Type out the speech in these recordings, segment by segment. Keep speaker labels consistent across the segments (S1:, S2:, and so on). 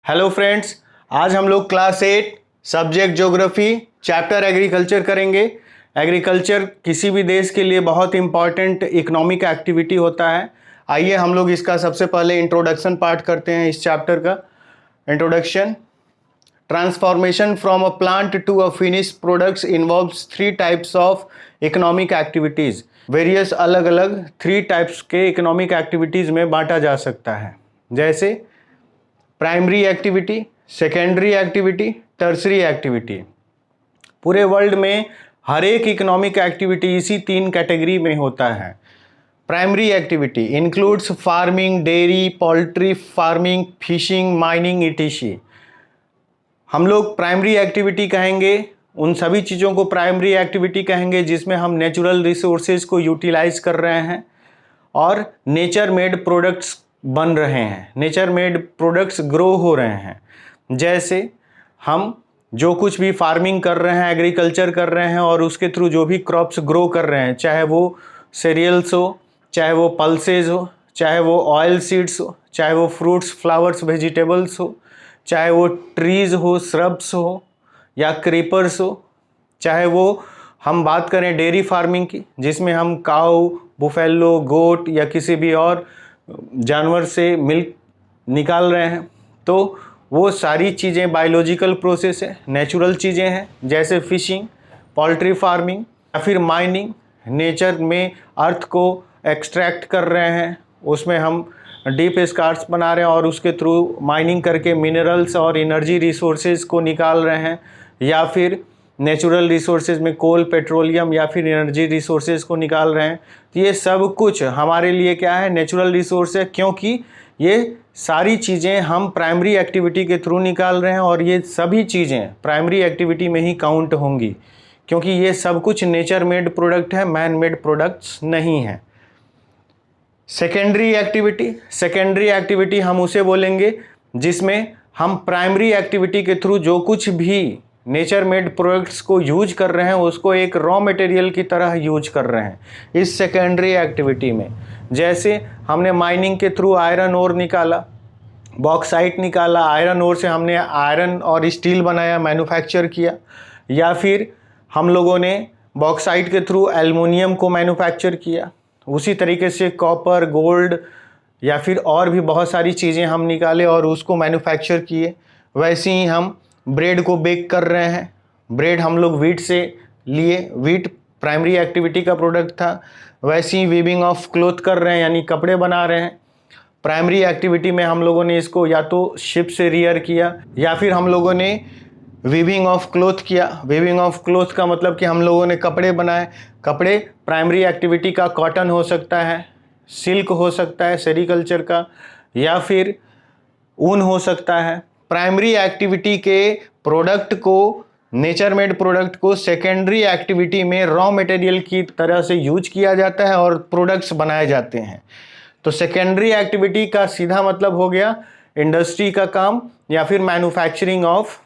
S1: Hello friends, आज हम लोग class 8 subject geography chapter agriculture करेंगे। एग्रीकल्चर किसी भी देश के लिए बहुत इंपॉर्टेंट इकोनॉमिक एक्टिविटी होता है। आइए हम लोग इसका सबसे पहले इंट्रोडक्शन पार्ट करते हैं। इस चैप्टर का introduction. Transformation from a plant to a finish products involves 3 types of economic activities. Various अलग अलग 3 टाइप्स के इकोनॉमिक एक्टिविटीज़ में बांटा जा सकता है, जैसे primary activity, secondary activity, tertiary activity. पूरे वर्ल्ड में हर एक इकोनॉमिक एक्टिविटी इसी 3 कैटेगरी में होता है। Primary activity includes farming, dairy, poultry farming, fishing, mining etc.. हम लोग प्राइमरी एक्टिविटी कहेंगे उन सभी चीज़ों को प्राइमरी एक्टिविटी कहेंगे जिसमें हम नेचुरल रिसोर्सेज को यूटिलाइज कर रहे हैं और नेचर मेड प्रोडक्ट्स बन रहे हैं, नेचर मेड प्रोडक्ट्स ग्रो हो रहे हैं। जैसे हम जो कुछ भी फार्मिंग कर रहे हैं, एग्रीकल्चर कर रहे हैं और उसके थ्रू जो भी क्रॉप्स ग्रो कर रहे हैं, चाहे वो सीरियल्स हो, चाहे वो पल्सेज हो, चाहे वो ऑयल सीड्स हो, चाहे वो फ्रूट्स, फ्लावर्स, वेजिटेबल्स हो, चाहे वो ट्रीज़ हो, श्रब्स हो या क्रीपर्स हो, चाहे वो हम बात करें डेयरी फार्मिंग की जिसमें हम काऊ, बुफेलो, गोट या किसी भी और जानवर से मिल्क निकाल रहे हैं, तो वो सारी चीज़ें बायोलॉजिकल प्रोसेस है, नेचुरल चीज़ें हैं। जैसे फिशिंग, पोल्ट्री फार्मिंग या फिर माइनिंग, नेचर में अर्थ को एक्सट्रैक्ट कर रहे हैं, उसमें हम डीप स्कार्स बना रहे हैं और उसके थ्रू माइनिंग करके मिनरल्स और एनर्जी रिसोर्सेज को निकाल रहे हैं, या फिर नेचुरल रिसोर्सेज में कोल, पेट्रोलियम या फिर एनर्जी रिसोर्सेज को निकाल रहे हैं। तो ये सब कुछ हमारे लिए क्या है, नेचुरल रिसोर्स है, क्योंकि ये सारी चीज़ें हम प्राइमरी एक्टिविटी के थ्रू निकाल रहे हैं और ये सभी चीज़ें प्राइमरी एक्टिविटी में ही काउंट होंगी, क्योंकि ये सब कुछ नेचर मेड प्रोडक्ट है, मैन मेड प्रोडक्ट्स नहीं है। सेकेंडरी एक्टिविटी, सेकेंडरी एक्टिविटी हम उसे बोलेंगे जिसमें हम प्राइमरी एक्टिविटी के थ्रू जो कुछ भी नेचर मेड प्रोडक्ट्स को यूज कर रहे हैं उसको एक रॉ मटेरियल की तरह यूज कर रहे हैं इस सेकेंडरी एक्टिविटी में। जैसे हमने माइनिंग के थ्रू आयरन ओर निकाला, बॉक्साइट निकाला, आयरन ओर से हमने आयरन और स्टील बनाया, मैन्युफैक्चर किया, या फिर हम लोगों ने बॉक्साइट के थ्रू एल्युमिनियम को मैन्युफैक्चर किया। उसी तरीके से कॉपर, गोल्ड या फिर और भी बहुत सारी चीज़ें हम निकाले और उसको मैन्युफैक्चर किए। वैसे ही हम ब्रेड को बेक कर रहे हैं, ब्रेड हम लोग व्हीट से लिए, व्हीट प्राइमरी एक्टिविटी का प्रोडक्ट था। वैसे ही वीविंग ऑफ क्लॉथ कर रहे हैं, यानी कपड़े बना रहे हैं। प्राइमरी एक्टिविटी में हम लोगों ने इसको या तो शिप से रियर किया या फिर हम लोगों ने वीविंग ऑफ क्लॉथ किया। वीविंग ऑफ क्लॉथ का मतलब कि हम लोगों ने कपड़े बनाए। कपड़े प्राइमरी एक्टिविटी का कॉटन हो सकता है, सिल्क हो सकता है सेरीकल्चर का, या फिर ऊन हो सकता है। प्राइमरी एक्टिविटी के प्रोडक्ट को, नेचर मेड प्रोडक्ट को सेकेंडरी एक्टिविटी में रॉ मटेरियल की तरह से यूज किया जाता है और प्रोडक्ट्स बनाए जाते हैं। तो सेकेंडरी एक्टिविटी का सीधा मतलब हो गया इंडस्ट्री का काम या फिर मैन्युफैक्चरिंग ऑफ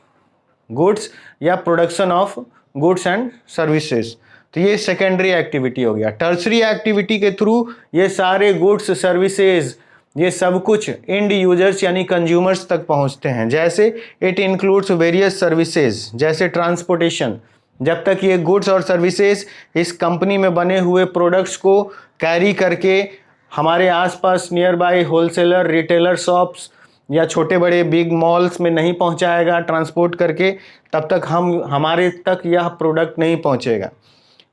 S1: गुड्स या production of goods and services. तो ये सेकेंडरी एक्टिविटी हो गया। टर्सरी एक्टिविटी के थ्रू ये सारे गुड्स, सर्विसेज, ये सब कुछ एंड यूजर्स यानी कंज्यूमर्स तक पहुंचते हैं। जैसे इट इंक्लूड्स वेरियस सर्विसेज, जैसे ट्रांसपोर्टेशन। जब तक ये गुड्स और सर्विसेज इस कंपनी में बने हुए प्रोडक्ट्स को कैरी करके हमारे आसपास near by wholesaler, retailer shops या छोटे बड़े बिग मॉल्स में नहीं पहुंचाएगा ट्रांसपोर्ट करके, तब तक हमारे तक यह प्रोडक्ट नहीं पहुंचेगा।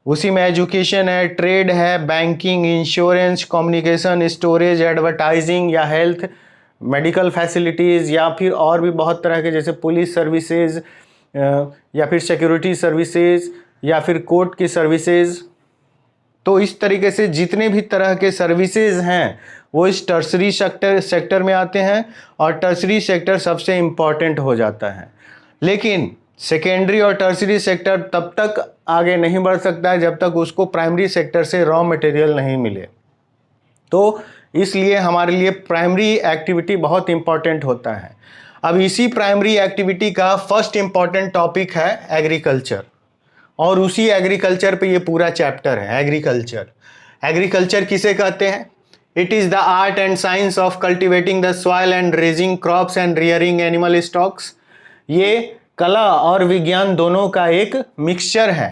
S1: उसी में एजुकेशन है, ट्रेड है, banking, insurance, communication, storage, advertising या हेल्थ, मेडिकल फैसिलिटीज़ या फिर और भी बहुत तरह के, जैसे पुलिस सर्विसेज या फिर सिक्योरिटी सर्विसेज या फिर कोर्ट की सर्विसेज। तो इस तरीके से जितने भी तरह के सर्विसेज हैं वो इस टर्सरी सेक्टर में आते हैं और टर्सरी सेक्टर सबसे इम्पॉर्टेंट हो जाता है। लेकिन सेकेंडरी और टर्सरी सेक्टर तब तक आगे नहीं बढ़ सकता है जब तक उसको प्राइमरी सेक्टर से रॉ मटेरियल नहीं मिले। तो इसलिए हमारे लिए प्राइमरी एक्टिविटी बहुत इम्पॉर्टेंट होता है। अब इसी प्राइमरी एक्टिविटी का फर्स्ट इम्पॉर्टेंट टॉपिक है एग्रीकल्चर, और उसी एग्रीकल्चर पे ये पूरा चैप्टर है। एग्रीकल्चर, एग्रीकल्चर किसे कहते हैं? It is the art and science of cultivating the soil and raising crops and rearing animal stocks. ये कला और विज्ञान दोनों का एक मिक्सचर है।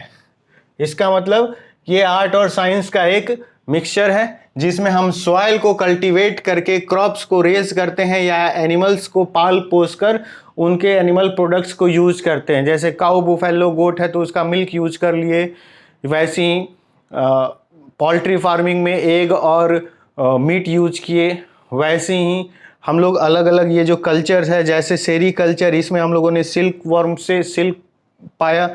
S1: इसका मतलब ये आर्ट और साइंस का एक मिक्सचर है जिसमें हम सॉइल को कल्टीवेट करके क्रॉप्स को रेज करते हैं या एनिमल्स को पाल पोस कर उनके एनिमल प्रोडक्ट्स को यूज करते हैं। जैसे काऊ बुफेलो गोट है तो उसका मिल्क यूज कर लिए, वैसे ही पोल्ट्री फार्मिंग में एग और मीट यूज किए। वैसे ही हम लोग अलग अलग ये जो कल्चर्स है, जैसे सेरी कल्चर, इसमें हम लोगों ने सिल्क वर्म से सिल्क पाया।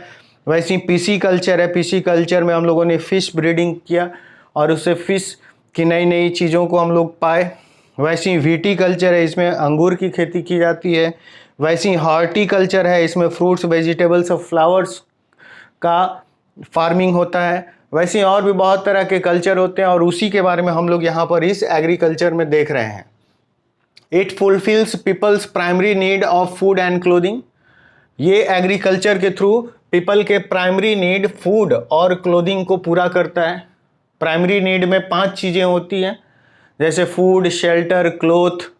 S1: वैसे ही पीसी कल्चर है, पीसी कल्चर में हम लोगों ने फ़िश ब्रीडिंग किया और उससे फ़िश की नई नई चीज़ों को हम लोग पाए। वैसे ही वीटी कल्चर है, इसमें अंगूर की खेती की जाती है। वैसे ही हॉर्टिकल्चर है, इसमें फ्रूट्स वेजिटेबल्स और फ्लावर्स का फार्मिंग होता है। वैसे ही और भी बहुत तरह के कल्चर होते हैं और उसी के बारे में हम लोग यहाँ पर इस एग्रीकल्चर में देख रहे हैं। It fulfils people's primary need of food and clothing. ये एग्रीकल्चर के थ्रू पीपल के प्राइमरी नीड फूड और क्लोथिंग को पूरा करता है। प्राइमरी नीड में 5 चीज़ें होती हैं, जैसे food, shelter, cloth,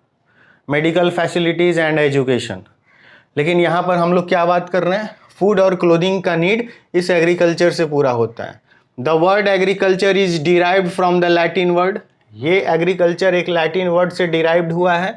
S1: medical facilities and education. लेकिन यहाँ पर हम लोग क्या बात कर रहे हैं, फूड और क्लोथिंग का नीड इस एग्रीकल्चर से पूरा होता है। The word agriculture is derived from the Latin word. ये एग्रीकल्चर एक लैटिन वर्ड से डिराइव्ड हुआ है।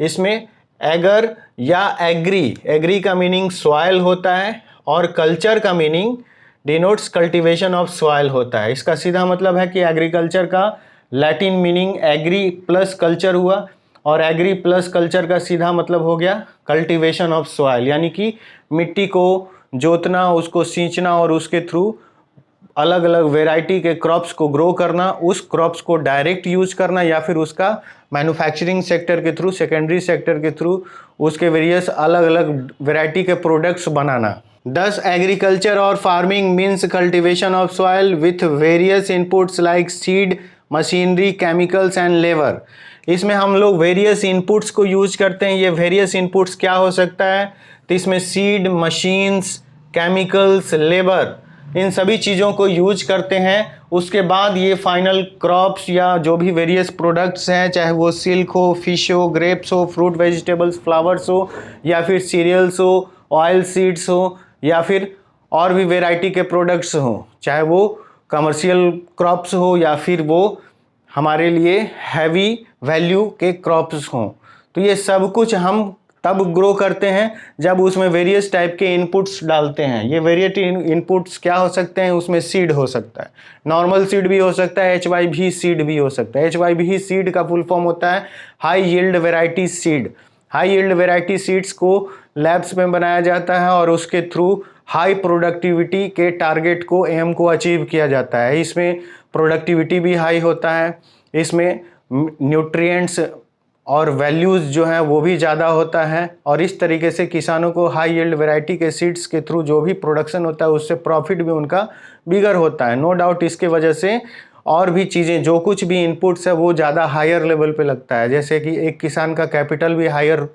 S1: इसमें एगर या एग्री, एग्री का मीनिंग सॉइल होता है और कल्चर का meaning denotes cultivation of soil होता है। इसका सीधा मतलब है कि एग्रीकल्चर का Latin meaning agri plus culture हुआ और एग्री प्लस कल्चर का सीधा मतलब हो गया कल्टीवेशन ऑफ सॉइल, यानी कि मिट्टी को जोतना, उसको सींचना और उसके थ्रू अलग अलग वेराइटी के क्रॉप्स को ग्रो करना, उस क्रॉप्स को डायरेक्ट यूज करना या फिर उसका मैन्युफैक्चरिंग सेक्टर के थ्रू, सेकेंडरी सेक्टर के थ्रू उसके वेरियस अलग अलग वेराइटी के products banana. Thus, agriculture or farming means cultivation of soil with various inputs like seed, machinery, chemicals and labor. इसमें हम लोग वेरियस इनपुट्स को यूज करते हैं। ये वेरियस इनपुट्स क्या हो सकता है, तो इसमें सीड, मशीन्स, केमिकल्स, लेबर, इन सभी चीज़ों को यूज करते हैं। उसके बाद ये फाइनल क्रॉप्स या जो भी वेरियस प्रोडक्ट्स हैं, चाहे वो सिल्क हो, फिश हो, ग्रेप्स हो, फ्रूट वेजिटेबल्स, फ्लावर्स हो या फिर सीरियल्स हो, ऑयल सीड्स हो या फिर और भी वेराइटी के प्रोडक्ट्स हों, चाहे वो कमर्शियल क्रॉप्स हो या फिर वो हमारे लिए हैवी वैल्यू के क्रॉप्स हों, तो ये सब कुछ हम तब ग्रो करते हैं जब उसमें वेरियस टाइप के इनपुट्स डालते हैं। ये वेरिएटी इनपुट्स क्या हो सकते हैं, उसमें सीड हो सकता है, नॉर्मल सीड भी हो सकता है, HYV सीड भी हो सकता है। HYV सीड का फुल फॉर्म होता है high yield variety seed. High yield variety seeds को लैब्स में बनाया जाता है और उसके थ्रू हाई प्रोडक्टिविटी के टारगेट को, एम को अचीव किया जाता है। इसमें प्रोडक्टिविटी भी हाई होता है, इसमें न्यूट्रिएंट्स और वैल्यूज़ जो हैं वो भी ज़्यादा होता है और इस तरीके से किसानों को हाई यील्ड वैरायटी के सीड्स के थ्रू जो भी प्रोडक्शन होता है उससे प्रॉफिट भी उनका बिगर होता है। नो डाउट इसके वजह से और भी चीज़ें, जो कुछ भी इनपुट्स है वो ज़्यादा हायर लेवल पे लगता है। जैसे कि एक किसान का कैपिटल भी हायर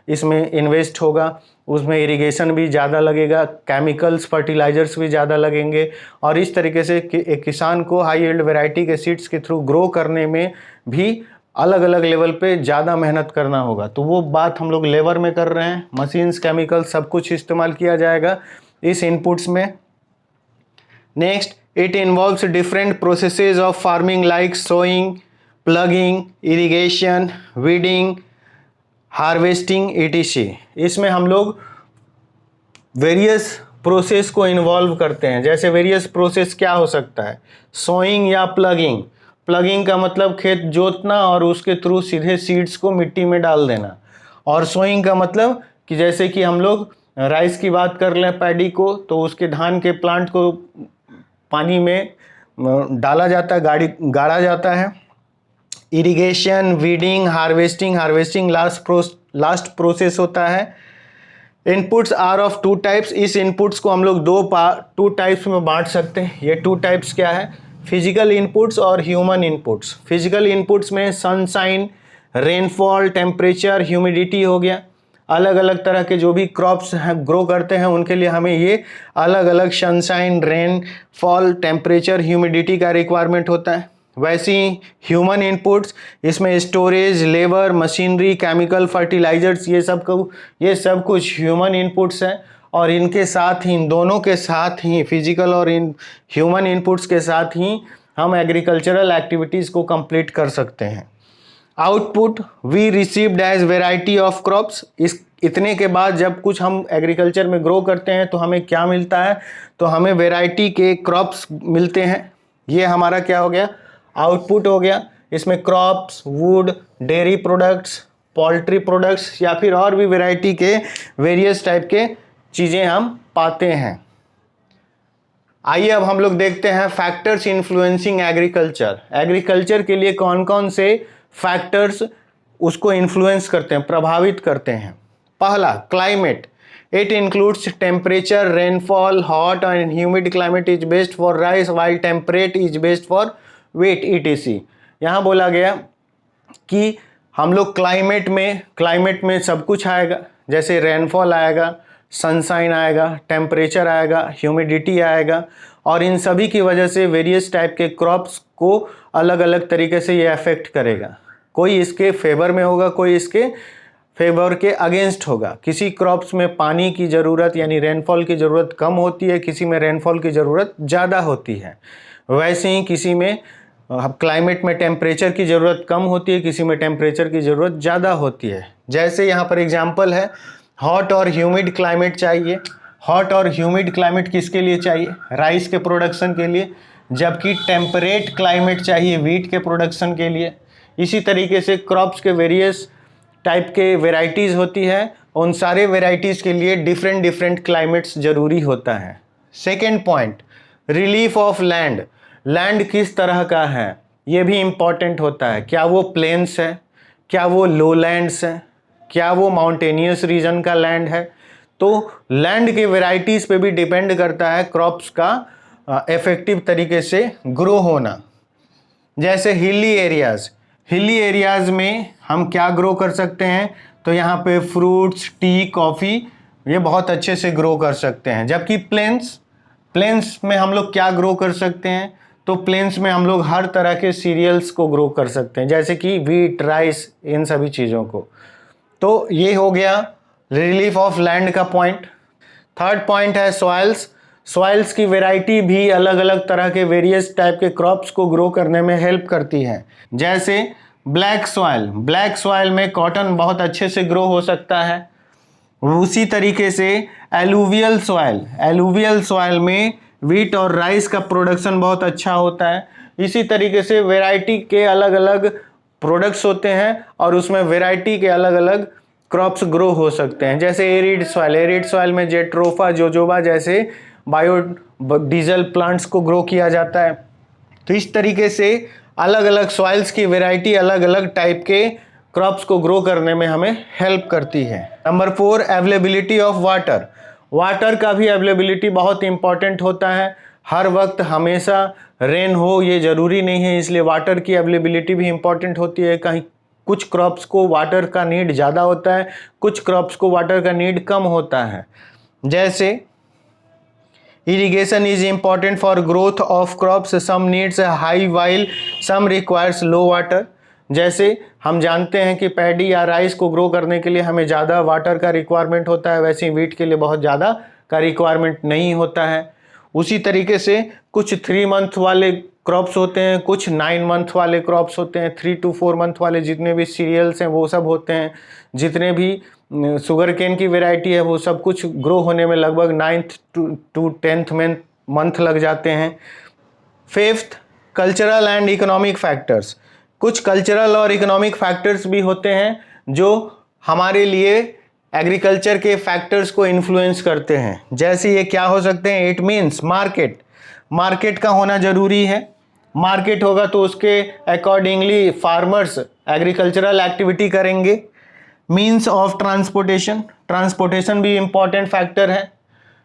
S1: इसमें इन्वेस्ट होगा, उसमें इरिगेशन भी ज़्यादा लगेगा, केमिकल्स फर्टिलाइजर्स भी ज़्यादा लगेंगे और इस तरीके से एक किसान को हाई यील्ड वैरायटी के सीड्स के थ्रू ग्रो करने में भी अलग अलग लेवल पे ज़्यादा मेहनत करना होगा। तो वो बात हम लोग लेबर में कर रहे हैं। मशीन्स, केमिकल्स सब कुछ इस्तेमाल किया जाएगा इस इनपुट्स में। Next, it involves different processes of farming like sowing, ploughing, irrigation, weeding, harvesting, etc। इसमें हम लोग वेरियस प्रोसेस को इन्वॉल्व करते हैं। जैसे वेरियस प्रोसेस क्या हो सकता है, सोइंग या प्लगिंग। प्लगिंग का मतलब खेत जोतना और उसके थ्रू सीधे सीड्स को मिट्टी में डाल देना, और सोइंग का मतलब कि जैसे कि हम लोग राइस की बात कर लें, पैडी को, तो उसके धान के प्लांट को पानी में डाला जाता है, गाड़ा जाता है। Irrigation, weeding, harvesting. Harvesting last process होता है। Inputs are of 2 types. इस इनपुट्स को हम लोग 2 टाइप्स में बांट सकते हैं। ये 2 टाइप्स क्या है, फिजिकल इनपुट्स और ह्यूमन इनपुट्स। फिजिकल इनपुट्स में सनशाइन, रेनफॉल, टेम्परेचर, ह्यूमिडिटी हो गया। अलग अलग तरह के जो भी क्रॉप्स हैं ग्रो करते हैं उनके लिए हमें ये अलग अलग सनशाइन, रेनफॉल, टेम्परेचर, ह्यूमिडिटी का रिक्वायरमेंट होता है। वैसे ही ह्यूमन इनपुट्स, इसमें storage, labour, machinery, chemical, fertilisers, ये सब कुछ ह्यूमन इनपुट्स हैं। और इनके साथ ही, इन दोनों के साथ ही, फिजिकल और इन ह्यूमन इनपुट्स के साथ ही हम एग्रीकल्चरल एक्टिविटीज़ को कंप्लीट कर सकते हैं। Output we received as variety of crops. इस इतने के बाद जब कुछ हम एग्रीकल्चर में ग्रो करते हैं तो हमें क्या मिलता है, तो हमें वेराइटी के क्रॉप्स मिलते हैं। ये हमारा क्या हो गया, आउटपुट हो गया। इसमें crops, would, dairy products, poultry products या फिर और भी वेराइटी के वेरियस टाइप के चीज़ें हम पाते हैं। आइए अब हम लोग देखते हैं फैक्टर्स इन्फ्लुएंसिंग एग्रीकल्चर। एग्रीकल्चर के लिए कौन कौन से फैक्टर्स उसको इन्फ्लुएंस करते हैं, प्रभावित करते हैं। पहला, climate. It includes temperature, rainfall. Hot and humid climate is best for rice while temperate is best for wait etc। यहाँ बोला गया कि हम लोग क्लाइमेट में सब कुछ आएगा, जैसे रेनफॉल आएगा, सनशाइन आएगा, टेम्परेचर आएगा, ह्यूमिडिटी आएगा, और इन सभी की वजह से वेरियस टाइप के क्रॉप्स को अलग अलग तरीके से ये अफेक्ट करेगा। कोई इसके फेवर में होगा, कोई इसके फेवर के अगेंस्ट होगा। किसी क्रॉप्स में पानी की ज़रूरत यानी रेनफॉल की ज़रूरत कम होती है, किसी में रेनफॉल की ज़रूरत ज़्यादा होती है। वैसे ही किसी में क्लाइमेट में टेम्परेचर की ज़रूरत कम होती है, किसी में टेम्परेचर की ज़रूरत ज़्यादा होती है। जैसे यहाँ पर एग्जांपल है, हॉट और ह्यूमिड क्लाइमेट चाहिए। हॉट और ह्यूमिड क्लाइमेट किसके लिए चाहिए, राइस के प्रोडक्शन के लिए, जबकि टेम्परेट क्लाइमेट चाहिए वीट के प्रोडक्शन के लिए। इसी तरीके से क्रॉप्स के वेरियस टाइप के वेराइटीज़ होती है, उन सारे वेराइटीज़ के लिए डिफरेंट क्लाइमेट्स ज़रूरी होता है। Second point, relief of land. Land किस तरह का है ये भी इम्पॉर्टेंट होता है। क्या वो प्लेन्स है, क्या वो लोलैंड्स है, क्या वो माउंटेनियस रीजन का लैंड है। तो लैंड के वेराइटीज़ पे भी डिपेंड करता है क्रॉप्स का इफेक्टिव तरीके से ग्रो होना। जैसे हिली एरियाज़ में हम क्या ग्रो कर सकते हैं, तो यहाँ पे फ्रूट्स, टी, कॉफ़ी ये बहुत अच्छे से ग्रो कर सकते हैं। जबकि प्लेन्स में हम लोग क्या ग्रो कर सकते हैं, तो प्लेन्स में हम लोग हर तरह के सीरियल्स को ग्रो कर सकते हैं, जैसे कि वीट, राइस, इन सभी चीज़ों को। तो ये हो गया रिलीफ ऑफ लैंड का पॉइंट। थर्ड पॉइंट है सॉइल्स की वैरायटी भी अलग अलग तरह के वेरियस टाइप के क्रॉप्स को ग्रो करने में हेल्प करती है। जैसे ब्लैक सॉइल में कॉटन बहुत अच्छे से ग्रो हो सकता है। उसी तरीके से एलुवियल सॉइल में वीट और राइस का प्रोडक्शन बहुत अच्छा होता है। इसी तरीके से वैरायटी के अलग अलग प्रोडक्ट्स होते हैं और उसमें वैरायटी के अलग अलग क्रॉप्स ग्रो हो सकते हैं। जैसे एरिड सॉइल में जेट्रोफा, जोजोबा जैसे बायोडीजल प्लांट्स को ग्रो किया जाता है। तो इस तरीके से अलग अलग सॉइल्स की वैरायटी अलग अलग टाइप के क्रॉप्स को ग्रो करने में हमें हेल्प करती है। नंबर 4, अवेलेबिलिटी ऑफ वाटर का भी अवेलेबिलिटी बहुत इंपॉर्टेंट होता है। हर वक्त हमेशा रेन हो ये ज़रूरी नहीं है, इसलिए वाटर की अवेलेबिलिटी भी इंपॉर्टेंट होती है। कहीं कुछ क्रॉप्स को वाटर का नीड ज़्यादा होता है, कुछ क्रॉप्स को वाटर का नीड कम होता है। जैसे irrigation is important for growth of crops, some needs high while some requires low water. जैसे हम जानते हैं कि पैडी या राइस को ग्रो करने के लिए हमें ज़्यादा वाटर का रिक्वायरमेंट होता है, वैसे ही वीट के लिए बहुत ज़्यादा का रिक्वायरमेंट नहीं होता है। उसी तरीके से कुछ 3 मंथ वाले क्रॉप्स होते हैं, कुछ 9 मंथ वाले क्रॉप्स होते हैं। 3 to 4 मंथ वाले जितने भी सीरियल्स हैं वो सब होते हैं। जितने भी शुगर केन की वैरायटी है वो सब कुछ ग्रो होने में लगभग 9th to 10th मंथ लग जाते हैं। 5th, cultural and economic factors. कुछ कल्चरल और इकोनॉमिक फैक्टर्स भी होते हैं जो हमारे लिए एग्रीकल्चर के फैक्टर्स को इन्फ्लुएंस करते हैं। जैसे ये क्या हो सकते हैं, इट मीन्स मार्केट का होना ज़रूरी है। मार्केट होगा तो उसके अकॉर्डिंगली फार्मर्स एग्रीकल्चरल एक्टिविटी करेंगे। मीन्स ऑफ ट्रांसपोर्टेशन भी इम्पॉर्टेंट फैक्टर है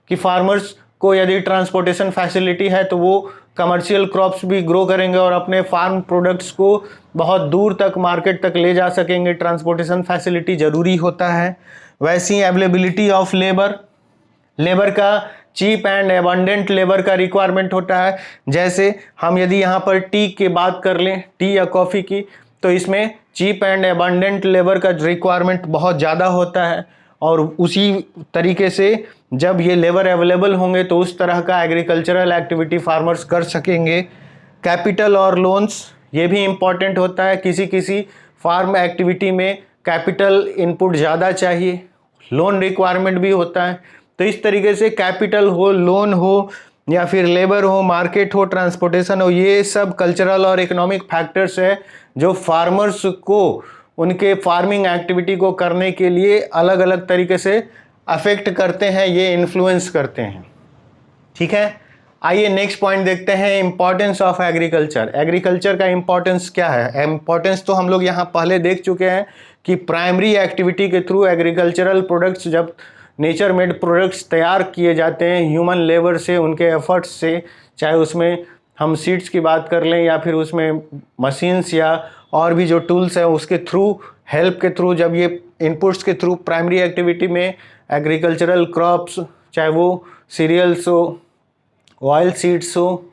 S1: कि फार्मर्स को यदि ट्रांसपोर्टेशन फैसिलिटी है तो वो कमर्शियल क्रॉप्स भी ग्रो करेंगे और अपने फार्म प्रोडक्ट्स को बहुत दूर तक मार्केट तक ले जा सकेंगे। ट्रांसपोर्टेशन फैसिलिटी ज़रूरी होता है। वैसी अवेलेबिलिटी ऑफ लेबर का चीप एंड एबंडेंट लेबर का रिक्वायरमेंट होता है। जैसे हम यदि यहाँ पर टी की बात कर लें, टी या कॉफ़ी की, तो इसमें चीप एंड एबंडेंट लेबर का रिक्वायरमेंट बहुत ज़्यादा होता है, और उसी तरीके से जब ये लेबर अवेलेबल होंगे तो उस तरह का एग्रीकल्चरल एक्टिविटी फार्मर्स कर सकेंगे। कैपिटल और लोन्स, ये भी इम्पॉर्टेंट होता है। किसी किसी फार्म एक्टिविटी में कैपिटल इनपुट ज़्यादा चाहिए, लोन रिक्वायरमेंट भी होता है। तो इस तरीके से कैपिटल हो, लोन हो, या फिर लेबर हो, मार्केट हो, ट्रांसपोर्टेशन हो, ये सब कल्चरल और इकोनॉमिक फैक्टर्स है जो फार्मर्स को उनके फार्मिंग एक्टिविटी को करने के लिए अलग अलग तरीके से अफेक्ट करते हैं, ये इन्फ्लुएंस करते हैं। ठीक है, आइए नेक्स्ट पॉइंट देखते हैं, इंपॉर्टेंस ऑफ एग्रीकल्चर। एग्रीकल्चर का इंपॉर्टेंस क्या है? इंपॉर्टेंस तो हम लोग यहाँ पहले देख चुके हैं कि प्राइमरी एक्टिविटी के थ्रू एग्रीकल्चरल प्रोडक्ट्स, जब नेचर मेड प्रोडक्ट्स तैयार किए जाते हैं ह्यूमन लेबर से, उनके एफर्ट्स से, चाहे उसमें हम सीड्स की बात कर लें या फिर उसमें मशीन्स या और भी जो टूल्स हैं उसके थ्रू, हेल्प के थ्रू, जब ये इनपुट्स के थ्रू प्राइमरी एक्टिविटी में एग्रीकल्चरल क्रॉप्स, चाहे वो सीरियल्स हो, ऑयल सीड्स हो,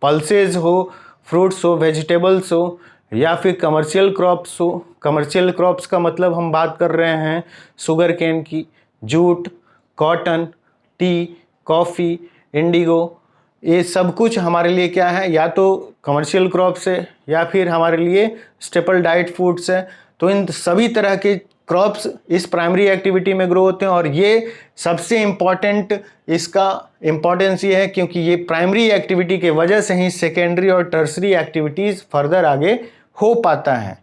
S1: पल्सेस हो, फ्रूट्स हो, वेजिटेबल्स हो, या फिर कमर्शियल क्रॉप्स हो। कमर्शियल क्रॉप्स का मतलब हम बात कर रहे हैं शुगर केन की, jute, cotton, T, coffee, Indigo, ये सब कुछ हमारे लिए क्या है? या तो कमर्शियल क्रॉप्स है या फिर हमारे लिए स्टेपल डाइट फूड्स है। तो इन सभी तरह के क्रॉप्स इस प्राइमरी एक्टिविटी में ग्रो होते हैं, और ये सबसे इम्पॉर्टेंट, इसका इम्पॉर्टेंस ये है क्योंकि ये प्राइमरी एक्टिविटी के वजह से ही सेकेंडरी और टर्सरी एक्टिविटीज़ फर्दर आगे हो पाता है।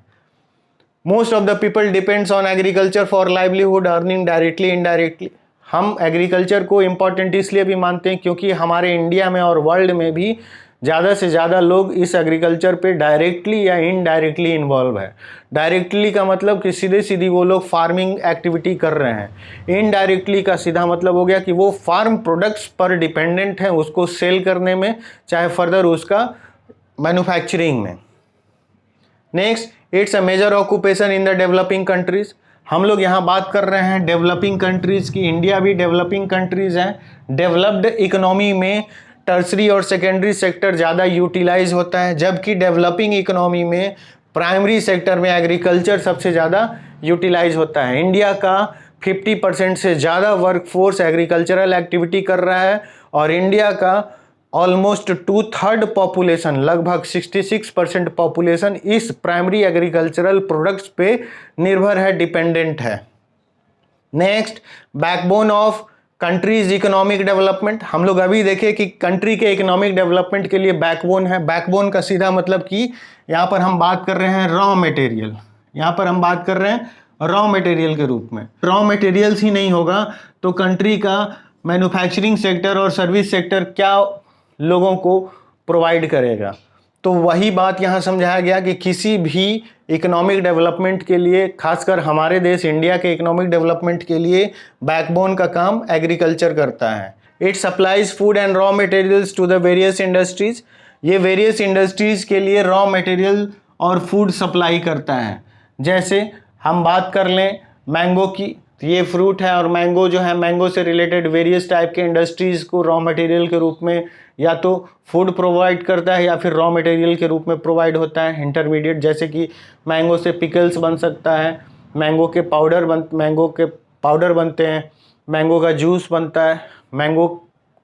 S1: Most of the people depends on agriculture for livelihood, earning directly indirectly. हम एग्रीकल्चर को इम्पॉर्टेंट इसलिए भी मानते हैं क्योंकि हमारे इंडिया में और वर्ल्ड में भी ज़्यादा से ज़्यादा लोग इस एग्रीकल्चर पे डायरेक्टली या इनडायरेक्टली इन्वॉल्व है। डायरेक्टली का मतलब कि सीधे सीधी वो लोग फार्मिंग एक्टिविटी कर रहे हैं। इनडायरेक्टली का सीधा मतलब हो गया कि वो फार्म प्रोडक्ट्स पर डिपेंडेंट हैं, उसको सेल करने में, चाहे फर्दर उसका मैन्युफैक्चरिंग में। Next, it's a major occupation in the developing countries. हम लोग यहाँ बात कर रहे हैं डेवलपिंग कंट्रीज़ की, इंडिया भी डेवलपिंग कंट्रीज़ हैं। डेवलप्ड इकोनॉमी में टर्सरी और सेकेंडरी सेक्टर ज़्यादा यूटिलाइज होता है, जबकि डेवलपिंग इकोनॉमी में प्राइमरी सेक्टर में एग्रीकल्चर सबसे ज़्यादा यूटिलाइज होता है। इंडिया का 50% से ज़्यादा वर्कफोर्स एग्रीकल्चरल एक्टिविटी कर रहा है, और इंडिया का ऑलमोस्ट 2/3 पॉपुलेशन, लगभग 66% पॉपुलेशन इस प्राइमरी एग्रीकल्चरल प्रोडक्ट्स पे निर्भर है, डिपेंडेंट है। Next, backbone of countries economic development. हम लोग अभी देखें कि कंट्री के इकोनॉमिक डेवलपमेंट के लिए बैकबोन है। बैकबोन का सीधा मतलब कि यहाँ पर हम बात कर रहे हैं रॉ मटेरियल, यहाँ पर हम बात कर रहे हैं रॉ मटेरियल के रूप में। रॉ मटेरियल्स ही नहीं होगा तो कंट्री का मैन्युफैक्चरिंग सेक्टर और सर्विस सेक्टर क्या लोगों को प्रोवाइड करेगा। तो वही बात यहाँ समझाया गया कि किसी भी इकोनॉमिक डेवलपमेंट के लिए, खासकर हमारे देश इंडिया के इकोनॉमिक डेवलपमेंट के लिए बैकबोन का काम एग्रीकल्चर करता है। It supplies food and raw materials to the various industries. ये वेरियस इंडस्ट्रीज के लिए रॉ मटेरियल और फूड सप्लाई करता है। जैसे हम बात कर लें मैंगो की, ये फ्रूट है, और मैंगो जो है, मैंगो से रिलेटेड वेरियस टाइप के इंडस्ट्रीज़ को रॉ मटेरियल के रूप में या तो फूड प्रोवाइड करता है या फिर रॉ मटेरियल के रूप में प्रोवाइड होता है इंटरमीडिएट। जैसे कि मैंगो से पिकल्स बन सकता है, मैंगो के पाउडर बनते हैं, मैंगो का जूस बनता है, मैंगो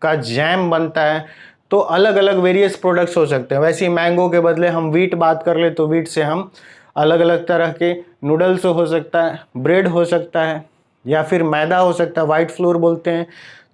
S1: का जैम बनता है। तो अलग अलग वेरियस प्रोडक्ट्स हो सकते हैं। वैसे ही मैंगो के बदले हम वीट बात कर ले तो वीट से हम अलग अलग तरह के नूडल्स हो सकता है, ब्रेड हो सकता है, या फिर मैदा हो सकता है, वाइट फ्लोर बोलते हैं।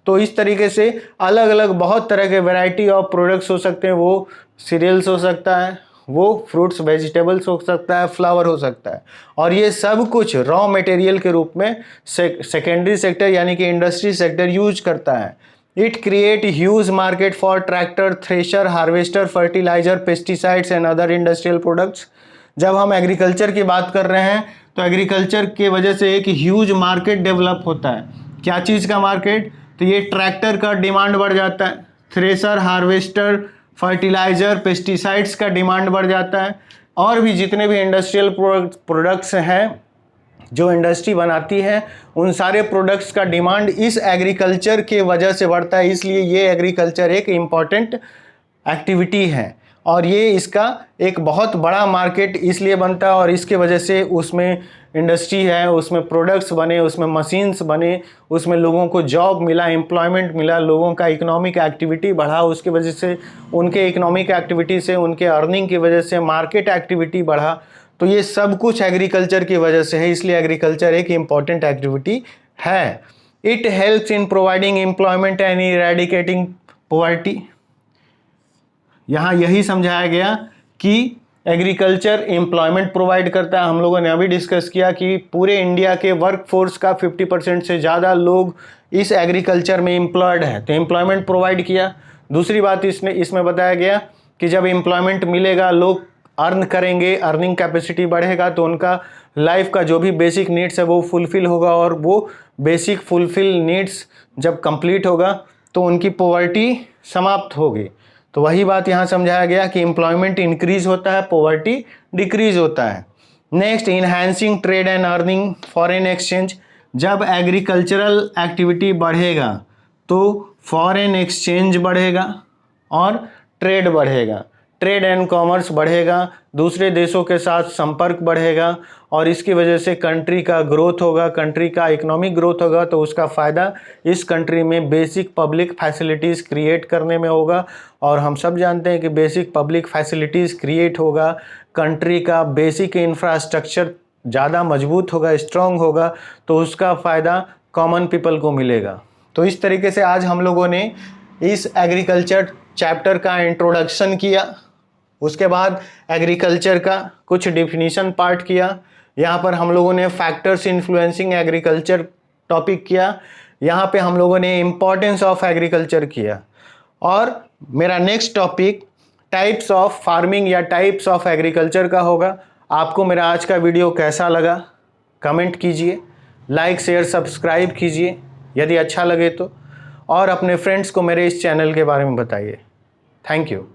S1: तो इस तरीके से अलग अलग बहुत तरह के वैरायटी ऑफ प्रोडक्ट्स हो सकते हैं। वो सीरियल्स हो सकता है, वो फ्रूट्स वेजिटेबल्स हो सकता है, फ्लावर हो सकता है, और ये सब कुछ रॉ मटेरियल के रूप में सेकेंडरी सेक्टर यानी कि इंडस्ट्री सेक्टर यूज करता है। It create huge market for tractor, thresher, harvester, fertiliser, pesticides and other industrial products. जब हम एग्रीकल्चर की बात कर रहे हैं तो एग्रीकल्चर के वजह से एक ह्यूज मार्केट डेवलप होता है। क्या चीज़ का मार्केट? तो ये ट्रैक्टर का डिमांड बढ़ जाता है, थ्रेशर, हार्वेस्टर, फर्टिलाइज़र, पेस्टिसाइड्स का डिमांड बढ़ जाता है, और भी जितने भी इंडस्ट्रियल प्रोडक्ट्स हैं जो इंडस्ट्री बनाती है उन सारे प्रोडक्ट्स का डिमांड इस एग्रीकल्चर के वजह से बढ़ता है। इसलिए ये एग्रीकल्चर एक इम्पॉर्टेंट एक्टिविटी है और ये इसका एक बहुत बड़ा मार्केट इसलिए बनता है और इसके वजह से उसमें इंडस्ट्री है, उसमें प्रोडक्ट्स बने, उसमें मशीन्स बने, उसमें लोगों को जॉब मिला, एम्प्लॉयमेंट मिला, लोगों का इकोनॉमिक एक्टिविटी बढ़ा, उसकी वजह से उनके इकोनॉमिक एक्टिविटी से उनके अर्निंग की वजह से मार्केट एक्टिविटी बढ़ा। तो ये सब कुछ एग्रीकल्चर की वजह से है, इसलिए एग्रीकल्चर एक इम्पॉर्टेंट एक्टिविटी है। It helps in providing employment and eradicating poverty. यहाँ यही समझाया गया कि एग्रीकल्चर एम्प्लॉयमेंट प्रोवाइड करता है। हम लोगों ने अभी डिस्कस किया कि पूरे इंडिया के वर्कफोर्स का 50% से ज़्यादा लोग इस एग्रीकल्चर में एम्प्लॉयड है, तो एम्प्लॉयमेंट प्रोवाइड किया। दूसरी बात इसमें बताया गया कि जब एम्प्लॉयमेंट मिलेगा, लोग अर्न करेंगे, अर्निंग कैपेसिटी बढ़ेगा, तो उनका लाइफ का जो भी बेसिक नीड्स है वो फुलफ़िल होगा और वो बेसिक फुलफ़िल नीड्स जब कंप्लीट होगा तो उनकी पॉवर्टी समाप्त होगी। तो वही बात यहाँ समझाया गया कि एम्प्लॉयमेंट इंक्रीज होता है, पॉवर्टी डिक्रीज होता है। Next, enhancing trade and earning foreign exchange. जब एग्रीकल्चरल एक्टिविटी बढ़ेगा तो फॉरेन एक्सचेंज बढ़ेगा और ट्रेड बढ़ेगा, ट्रेड एंड कॉमर्स बढ़ेगा, दूसरे देशों के साथ संपर्क बढ़ेगा और इसकी वजह से कंट्री का ग्रोथ होगा, कंट्री का इकोनॉमिक ग्रोथ होगा, तो उसका फ़ायदा इस कंट्री में बेसिक पब्लिक फैसिलिटीज़ क्रिएट करने में होगा। और हम सब जानते हैं कि बेसिक पब्लिक फैसिलिटीज़ क्रिएट होगा, कंट्री का बेसिक इंफ्रास्ट्रक्चर ज़्यादा मजबूत होगा, स्ट्रॉन्ग होगा, तो उसका फ़ायदा कॉमन पीपल को मिलेगा। तो इस तरीके से आज हम लोगों ने इस एग्रीकल्चर चैप्टर का इंट्रोडक्शन किया, उसके बाद एग्रीकल्चर का कुछ डिफिनीशन पार्ट किया। यहाँ पर हम लोगों ने फैक्टर्स इन्फ्लुएंसिंग एग्रीकल्चर टॉपिक किया, यहाँ पे हम लोगों ने इम्पोर्टेंस ऑफ एग्रीकल्चर किया। और मेरा next topic types of farming या टाइप्स ऑफ एग्रीकल्चर का होगा। आपको मेरा आज का वीडियो कैसा लगा कमेंट कीजिए, लाइक शेयर सब्सक्राइब कीजिए यदि अच्छा लगे तो, और अपने फ्रेंड्स को मेरे इस चैनल के बारे में बताइए। Thank you.